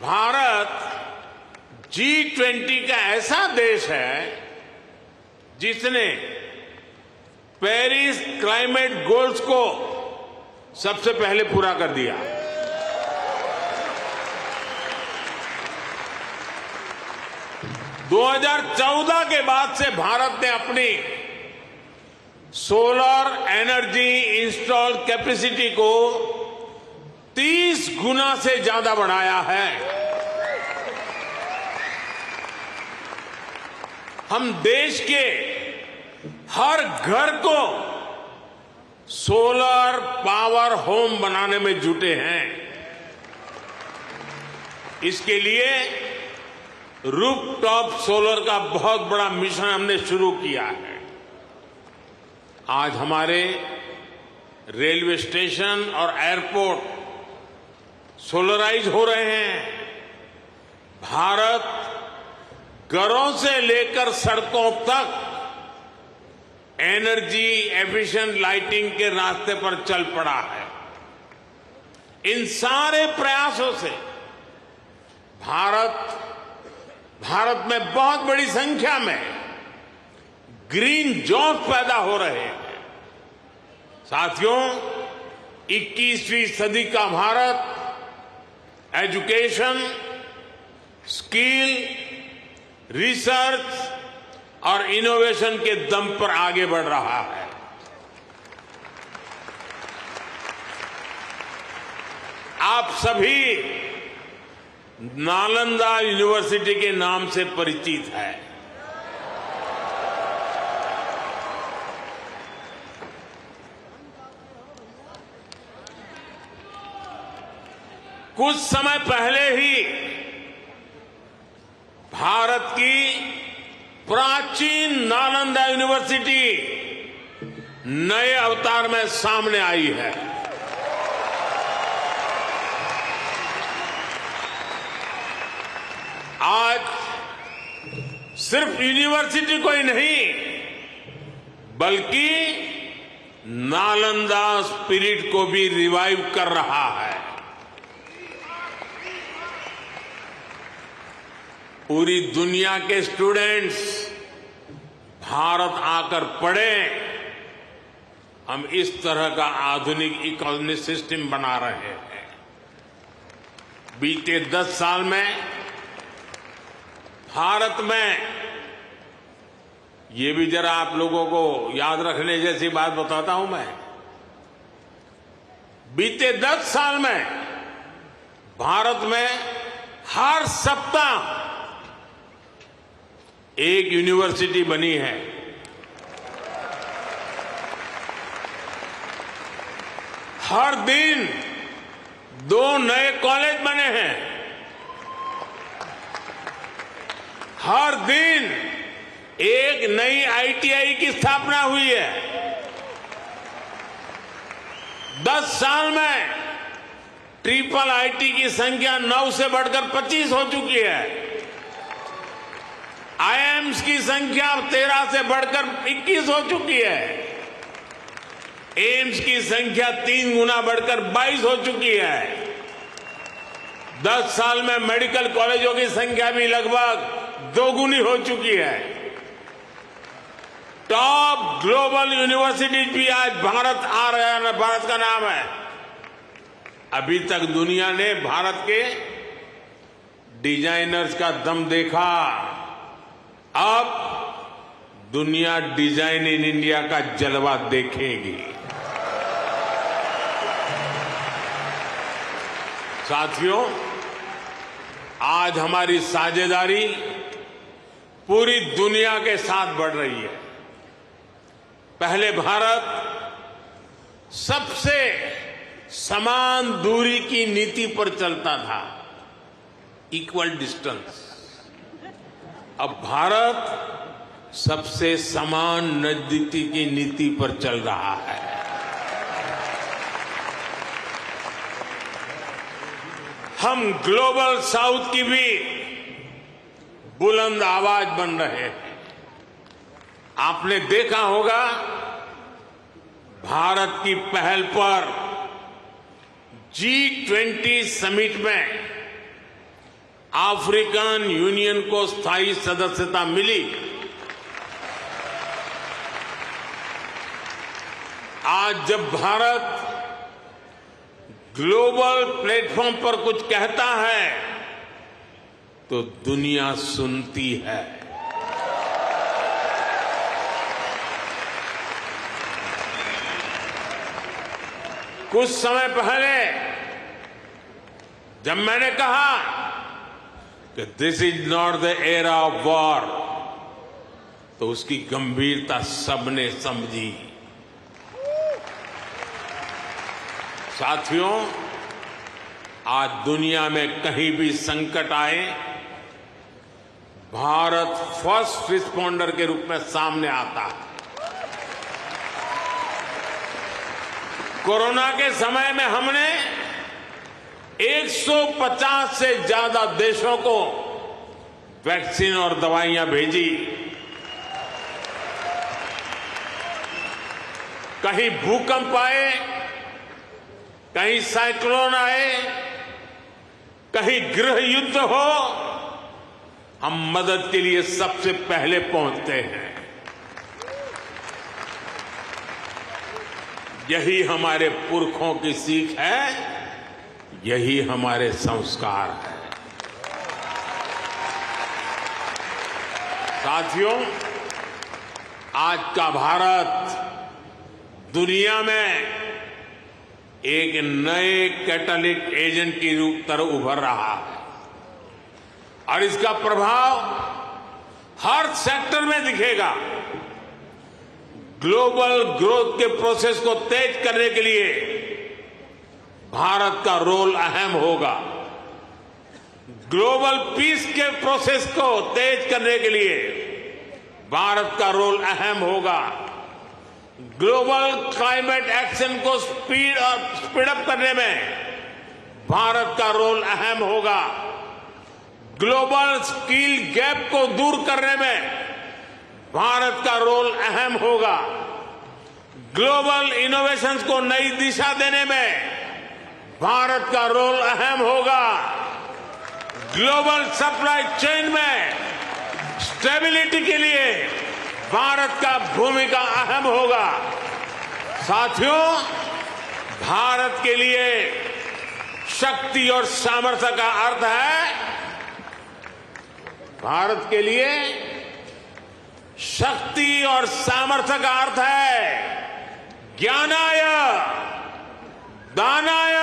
भारत G20 का ऐसा देश है जिसने पेरिस क्लाइमेट गोल्स को सबसे पहले पूरा कर दिया। दो 2014 के बाद से भारत ने अपनी सोलर एनर्जी इंस्टॉल कैपेसिटी को 30 गुना से ज्यादा बढ़ाया है। हम देश के हर घर को सोलर पावर होम बनाने में जुटे हैं। इसके लिए रूफटॉप सोलर का बहुत बड़ा मिशन हमने शुरू किया है। आज हमारे रेलवे स्टेशन और एयरपोर्ट सोलराइज हो रहे हैं। भारत घरों से लेकर सड़कों तक एनर्जी एफिशिएंट लाइटिंग के रास्ते पर चल पड़ा है। इन सारे प्रयासों से भारत में बहुत बड़ी संख्या में ग्रीन जॉब पैदा हो रहे हैं। साथियों, 21वीं सदी का भारत एजुकेशन, स्किल, रिसर्च और इनोवेशन के दम पर आगे बढ़ रहा है। आप सभी नालंदा यूनिवर्सिटी के नाम से परिचित है। कुछ समय पहले ही भारत की प्राचीन नालंदा यूनिवर्सिटी नए अवतार में सामने आई है। आज सिर्फ यूनिवर्सिटी को ही नहीं, बल्कि नालंदा स्पिरिट को भी रिवाइव कर रहा है। पूरी दुनिया के स्टूडेंट्स भारत आकर पढ़े, हम इस तरह का आधुनिक इकोनॉमिक सिस्टम बना रहे हैं। बीते 10 साल में भारत में, ये भी जरा आप लोगों को याद रखने जैसी बात बताता हूं मैं, बीते 10 साल में भारत में हर सप्ताह एक यूनिवर्सिटी बनी है। हर दिन 2 नए कॉलेज बने हैं। हर दिन एक नई आईटीआई की स्थापना हुई है। 10 साल में ट्रिपल आईटी की संख्या 9 से बढ़कर 25 हो चुकी है। आईआईएम्स की संख्या 13 से बढ़कर 21 हो चुकी है। एम्स की संख्या 3 गुना बढ़कर 22 हो चुकी है। 10 साल में मेडिकल कॉलेजों की संख्या भी लगभग 2 गुनी हो चुकी है। टॉप ग्लोबल यूनिवर्सिटीज भी आज भारत आ रहे हैं, भारत का नाम है। अभी तक दुनिया ने भारत के डिजाइनर्स का दम देखा, अब दुनिया डिजाइन इन इंडिया का जलवा देखेगी। साथियों, आज हमारी साझेदारी पूरी दुनिया के साथ बढ़ रही है। पहले भारत सबसे समान दूरी की नीति पर चलता था, इक्वल डिस्टेंस। अब भारत सबसे समान नजदीकी की नीति पर चल रहा है। हम ग्लोबल साउथ की भी बुलंद आवाज बन रहे हैं। आपने देखा होगा, भारत की पहल पर G20 समिट में अफ्रीकन यूनियन को स्थायी सदस्यता मिली। आज जब भारत ग्लोबल प्लेटफॉर्म पर कुछ कहता है तो दुनिया सुनती है। कुछ समय पहले जब मैंने कहा कि this is not the era of war, तो उसकी गंभीरता सबने समझी। साथियों, आज दुनिया में कहीं भी संकट आए, भारत फर्स्ट रिस्पॉन्डर के रूप में सामने आता है। कोरोना के समय में हमने 150 से ज्यादा देशों को वैक्सीन और दवाइयां भेजी। कहीं भूकंप आए, कहीं साइक्लोन आए, कहीं गृह युद्ध हो, हम मदद के लिए सबसे पहले पहुंचते हैं। यही हमारे पुरखों की सीख है, यही हमारे संस्कार है। साथियों, आज का भारत दुनिया में एक नए कैटलिस्ट एजेंट की तरह उभर रहा है और इसका प्रभाव हर सेक्टर में दिखेगा। ग्लोबल ग्रोथ के प्रोसेस को तेज करने के लिए भारत का रोल अहम होगा। ग्लोबल पीस के प्रोसेस को तेज करने के लिए भारत का रोल अहम होगा। ग्लोबल क्लाइमेट एक्शन को स्पीड अप करने में भारत का रोल अहम होगा। ग्लोबल स्किल गैप को दूर करने में भारत का रोल अहम होगा। ग्लोबल इनोवेशंस को नई दिशा देने में भारत का रोल अहम होगा। ग्लोबल सप्लाई चेन में स्टेबिलिटी के लिए भारत का भूमिका अहम होगा। साथियों, भारत के लिए शक्ति और सामर्थ्य का अर्थ है, भारत के लिए शक्ति और सामर्थ्य का अर्थ है ज्ञानाय, दानाय,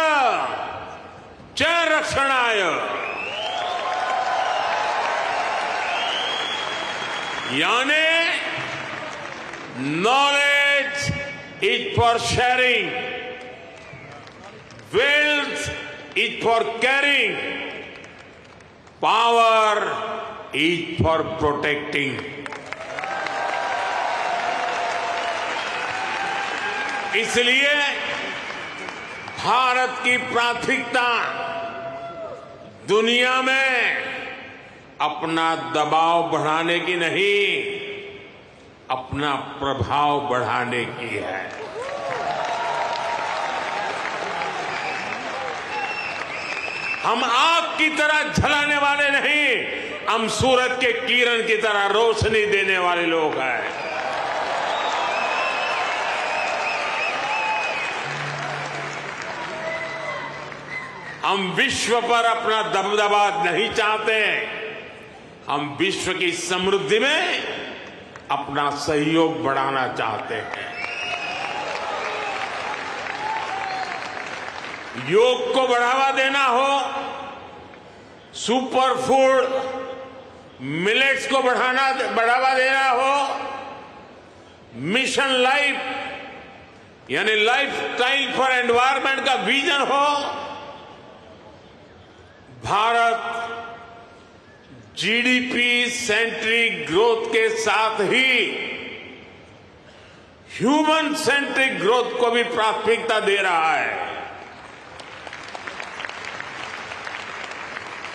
च रक्षणाय। यानी knowledge is for sharing, wealth is for caring, power is for protecting. इसलिए भारत की प्राथमिकता दुनिया में अपना दबाव बढ़ाने की नहीं, अपना प्रभाव बढ़ाने की है। हम आग की तरह जलाने वाले नहीं, हम सूरज के किरण की तरह रोशनी देने वाले लोग हैं। हम विश्व पर अपना दबदबा नहीं चाहते, हम विश्व की समृद्धि में अपना सहयोग बढ़ाना चाहते हैं। योग को बढ़ावा देना हो, सुपर फूड मिलेट्स को बढ़ावा देना हो, मिशन लाइफ यानी लाइफ स्टाइल फॉर एनवायरमेंट का विजन हो, भारत जीडीपी सेंट्रिक ग्रोथ के साथ ही ह्यूमन सेंट्रिक ग्रोथ को भी प्राथमिकता दे रहा है।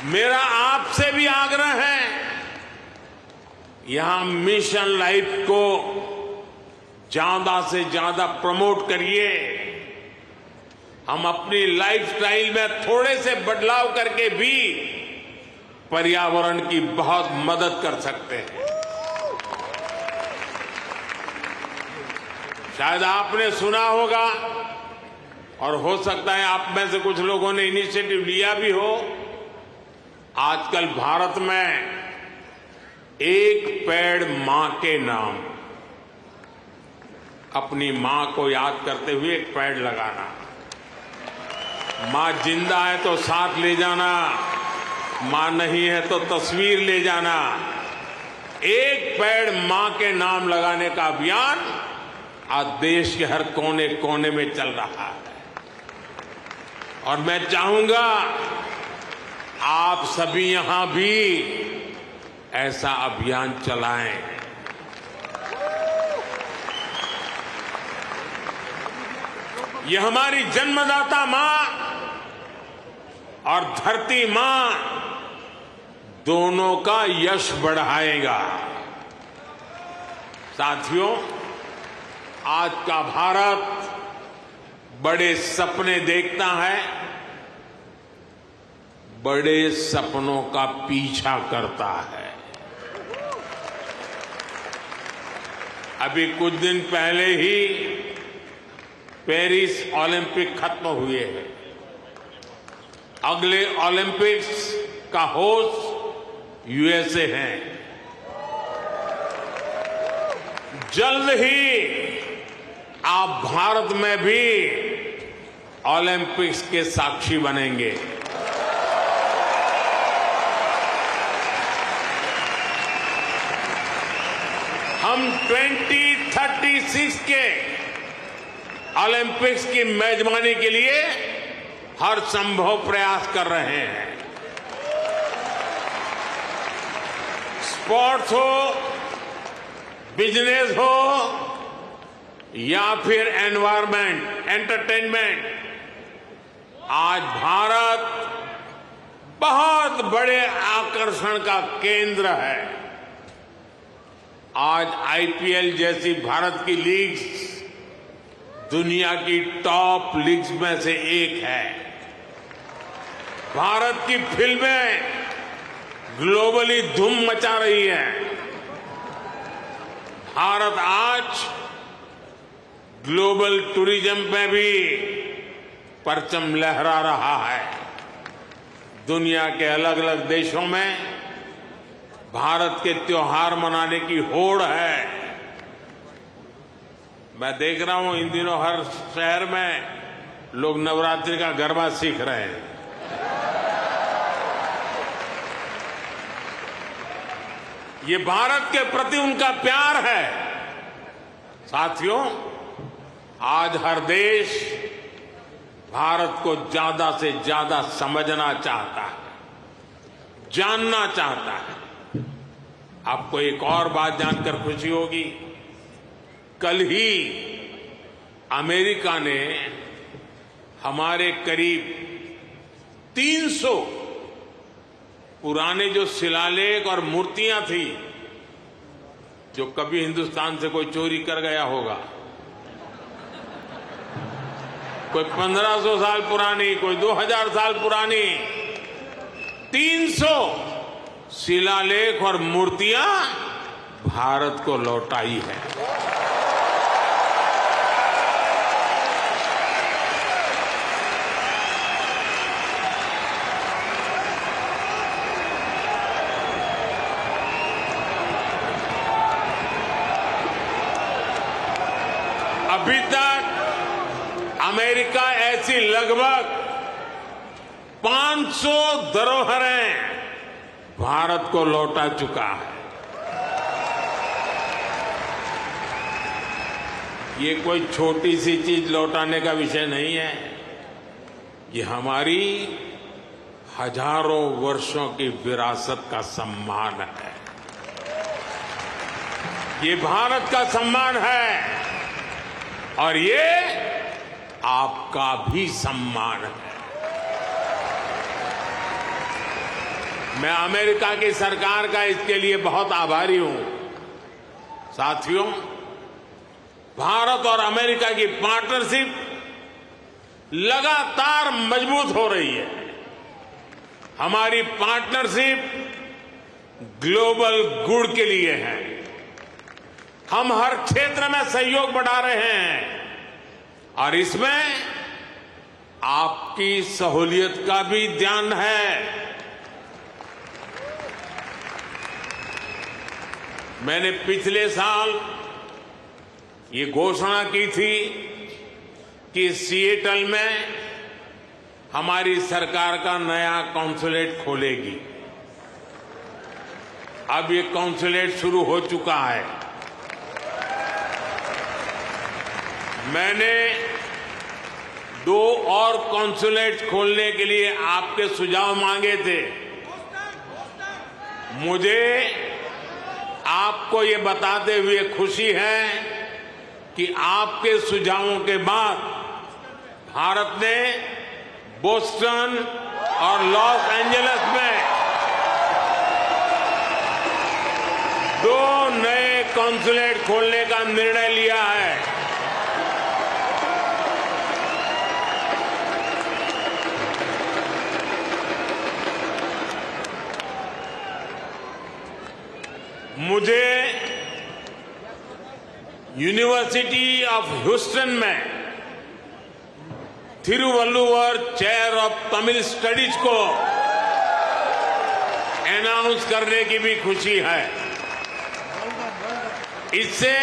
मेरा आपसे भी आग्रह है, यहां मिशन लाइफ को ज्यादा से ज्यादा प्रमोट करिए। हम अपनी लाइफस्टाइल में थोड़े से बदलाव करके भी पर्यावरण की बहुत मदद कर सकते हैं। शायद आपने सुना होगा और हो सकता है आप में से कुछ लोगों ने इनिशिएटिव लिया भी हो, आजकल भारत में एक पेड़ मां के नाम, अपनी मां को याद करते हुए एक पेड़ लगाना। मां जिंदा है तो साथ ले जाना, मां नहीं है तो तस्वीर ले जाना। एक पेड़ मां के नाम लगाने का अभियान आज देश के हर कोने कोने में चल रहा है और मैं चाहूंगा आप सभी यहां भी ऐसा अभियान चलाएं। यह हमारी जन्मदाता मां और धरती मां दोनों का यश बढ़ाएगा। साथियों, आज का भारत बड़े सपने देखता है, बड़े सपनों का पीछा करता है। अभी कुछ दिन पहले ही पेरिस ओलंपिक खत्म हुए हैं। अगले ओलंपिक्स का होस्ट यूएसए है। जल्द ही आप भारत में भी ओलंपिक्स के साक्षी बनेंगे। हम 2036 के ओलंपिक्स की मेजबानी के लिए हर संभव प्रयास कर रहे हैं। स्पोर्ट्स हो, बिजनेस हो या फिर एनवायरमेंट, एंटरटेनमेंट, आज भारत बहुत बड़े आकर्षण का केंद्र है। आज आईपीएल जैसी भारत की लीग्स दुनिया की टॉप लीग्स में से एक है। भारत की फिल्में ग्लोबली धूम मचा रही हैं। भारत आज ग्लोबल टूरिज्म में भी परचम लहरा रहा है। दुनिया के अलग अलग देशों में भारत के त्योहार मनाने की होड़ है। मैं देख रहा हूं इन दिनों हर शहर में लोग नवरात्रि का गरबा सीख रहे हैं। ये भारत के प्रति उनका प्यार है। साथियों, आज हर देश भारत को ज्यादा से ज्यादा समझना चाहता है, जानना चाहता है। आपको एक और बात जानकर खुशी होगी, कल ही अमेरिका ने हमारे करीब 300 पुराने जो शिलालेख और मूर्तियां थी जो कभी हिंदुस्तान से कोई चोरी कर गया होगा, कोई 1500 साल पुरानी, कोई 2000 साल पुरानी, 300 शिलालेख और मूर्तियां भारत को लौटाई है। अभी तक अमेरिका ऐसी लगभग 500 धरोहरें भारत को लौटा चुका है। ये कोई छोटी सी चीज लौटाने का विषय नहीं है, ये हमारी हजारों वर्षों की विरासत का सम्मान है। ये भारत का सम्मान है और ये आपका भी सम्मान है। मैं अमेरिका की सरकार का इसके लिए बहुत आभारी हूं। साथियों, भारत और अमेरिका की पार्टनरशिप लगातार मजबूत हो रही है। हमारी पार्टनरशिप ग्लोबल गुड के लिए है। हम हर क्षेत्र में सहयोग बढ़ा रहे हैं और इसमें आपकी सहूलियत का भी ध्यान है। मैंने पिछले साल ये घोषणा की थी कि सिएटल में हमारी सरकार का नया कॉन्सुलेट खोलेगी। अब ये कॉन्सुलेट शुरू हो चुका है। मैंने 2 और कॉन्सुलेट खोलने के लिए आपके सुझाव मांगे थे। मुझे आपको ये बताते हुए खुशी है कि आपके सुझावों के बाद भारत ने बोस्टन और लॉस एंजलिस में 2 नए कॉन्सुलेट खोलने का निर्णय लिया है। मुझे यूनिवर्सिटी ऑफ ह्यूस्टन में Thiruvalluvar chair of Tamil studies को अनाउंस करने की भी खुशी है। इससे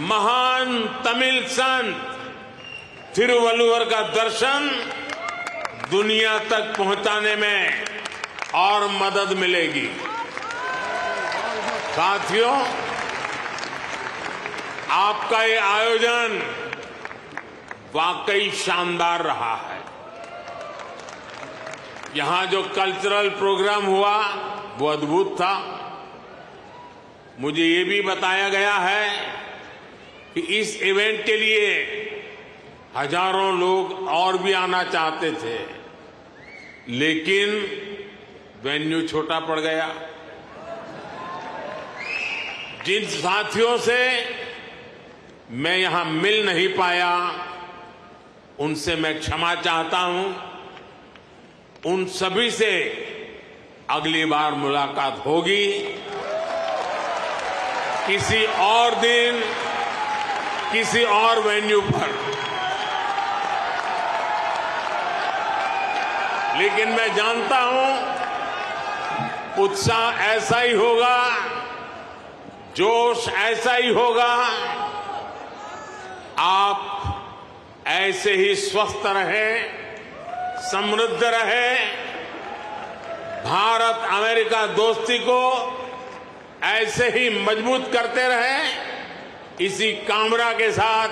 महान तमिल संत थिरुवल्लुवर का दर्शन दुनिया तक पहुंचाने में और मदद मिलेगी। साथियों, आपका ये आयोजन वाकई शानदार रहा है। यहां जो कल्चरल प्रोग्राम हुआ वो अद्भुत था। मुझे ये भी बताया गया है कि इस इवेंट के लिए हजारों लोग और भी आना चाहते थे, लेकिन वेन्यू छोटा पड़ गया। जिन साथियों से मैं यहां मिल नहीं पाया, उनसे मैं क्षमा चाहता हूं। उन सभी से अगली बार मुलाकात होगी, किसी और दिन, किसी और वेन्यू पर। लेकिन मैं जानता हूं उत्साह ऐसा ही होगा, जोश ऐसा ही होगा। आप ऐसे ही स्वस्थ रहें, समृद्ध रहें, भारत अमेरिका दोस्ती को ऐसे ही मजबूत करते रहें। इसी कामना के साथ